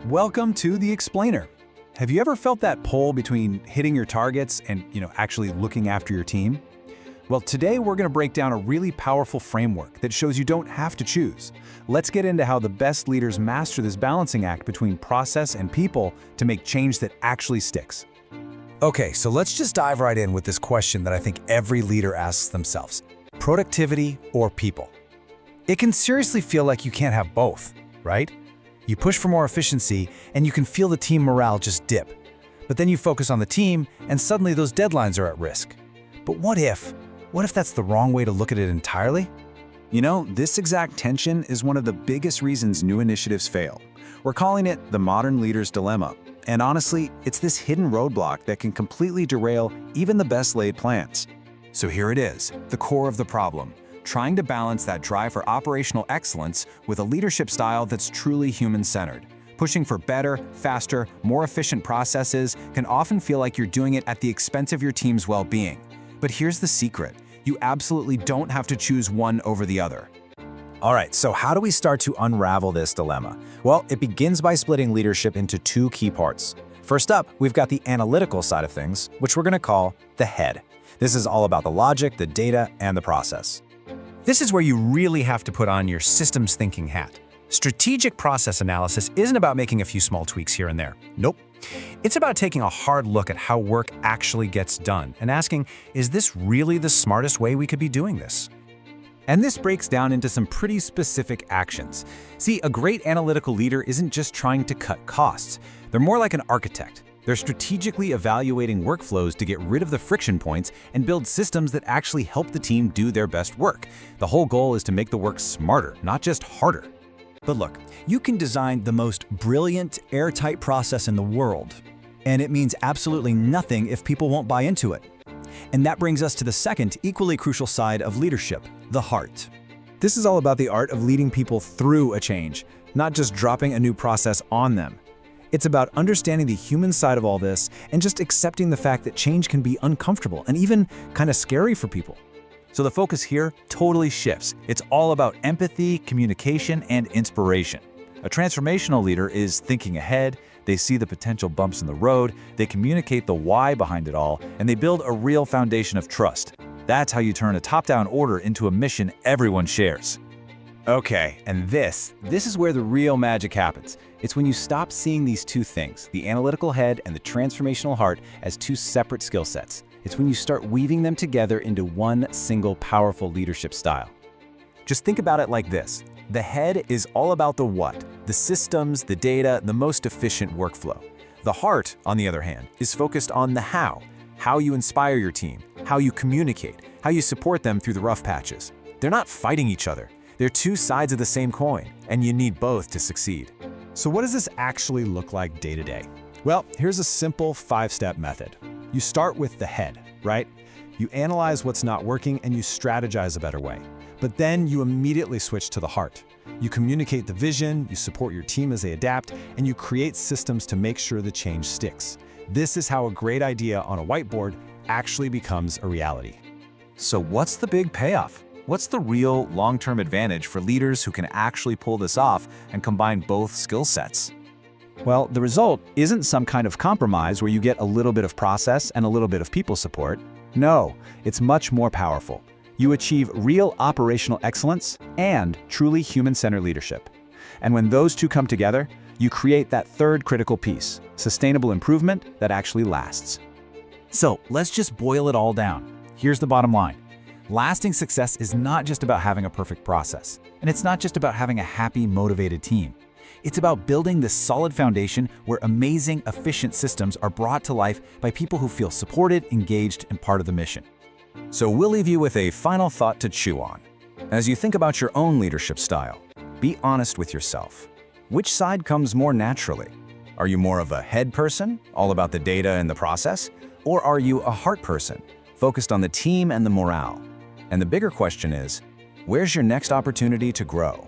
Welcome to The Explainer. Have you ever felt that pull between hitting your targets and, actually looking after your team? Well, today we're going to break down a really powerful framework that shows you don't have to choose. Let's get into how the best leaders master this balancing act between process and people to make change that actually sticks. Okay, so let's just dive right in with this question that I think every leader asks themselves: productivity or people? It can seriously feel like you can't have both, right? You push for more efficiency and you can feel the team morale just dip. But then you focus on the team and suddenly those deadlines are at risk. But what if that's the wrong way to look at it entirely? This exact tension is one of the biggest reasons new initiatives fail. We're calling it the modern leader's dilemma. And honestly, it's this hidden roadblock that can completely derail even the best laid plans. So here it is, the core of the problem: trying to balance that drive for operational excellence with a leadership style that's truly human-centered. Pushing for better, faster, more efficient processes can often feel like you're doing it at the expense of your team's well-being. But here's the secret: you absolutely don't have to choose one over the other. All right, so how do we start to unravel this dilemma? Well, it begins by splitting leadership into two key parts. First up, we've got the analytical side of things, which we're going to call the head. This is all about the logic, the data, and the process. This is where you really have to put on your systems thinking hat. Strategic process analysis isn't about making a few small tweaks here and there. Nope. It's about taking a hard look at how work actually gets done and asking, is this really the smartest way we could be doing this? And this breaks down into some pretty specific actions. See, a great analytical leader isn't just trying to cut costs. They're more like an architect. They're strategically evaluating workflows to get rid of the friction points and build systems that actually help the team do their best work. The whole goal is to make the work smarter, not just harder. But look, you can design the most brilliant, airtight process in the world, and it means absolutely nothing if people won't buy into it. And that brings us to the second, equally crucial side of leadership: the heart. This is all about the art of leading people through a change, not just dropping a new process on them. It's about understanding the human side of all this and just accepting the fact that change can be uncomfortable and even kind of scary for people. So the focus here totally shifts. It's all about empathy, communication, and inspiration. A transformational leader is thinking ahead. They see the potential bumps in the road, they communicate the why behind it all, and they build a real foundation of trust. That's how you turn a top-down order into a mission everyone shares. Okay, and this is where the real magic happens. It's when you stop seeing these two things, the analytical head and the transformational heart, as two separate skill sets. It's when you start weaving them together into one single powerful leadership style. Just think about it like this. The head is all about the what, the systems, the data, the most efficient workflow. The heart, on the other hand, is focused on the how you inspire your team, how you communicate, how you support them through the rough patches. They're not fighting each other. They're two sides of the same coin, and you need both to succeed. So what does this actually look like day to day? Well, here's a simple 5-step method. You start with the head, right? You analyze what's not working and you strategize a better way. But then you immediately switch to the heart. You communicate the vision, you support your team as they adapt, and you create systems to make sure the change sticks. This is how a great idea on a whiteboard actually becomes a reality. So what's the big payoff? What's the real long-term advantage for leaders who can actually pull this off and combine both skill sets? Well, the result isn't some kind of compromise where you get a little bit of process and a little bit of people support. No, it's much more powerful. You achieve real operational excellence and truly human-centered leadership. And when those two come together, you create that third critical piece: sustainable improvement that actually lasts. So let's just boil it all down. Here's the bottom line. Lasting success is not just about having a perfect process, and it's not just about having a happy, motivated team. It's about building this solid foundation where amazing, efficient systems are brought to life by people who feel supported, engaged, and part of the mission. So we'll leave you with a final thought to chew on. As you think about your own leadership style, be honest with yourself. Which side comes more naturally? Are you more of a head person, all about the data and the process? Or are you a heart person, focused on the team and the morale? And the bigger question is, where's your next opportunity to grow?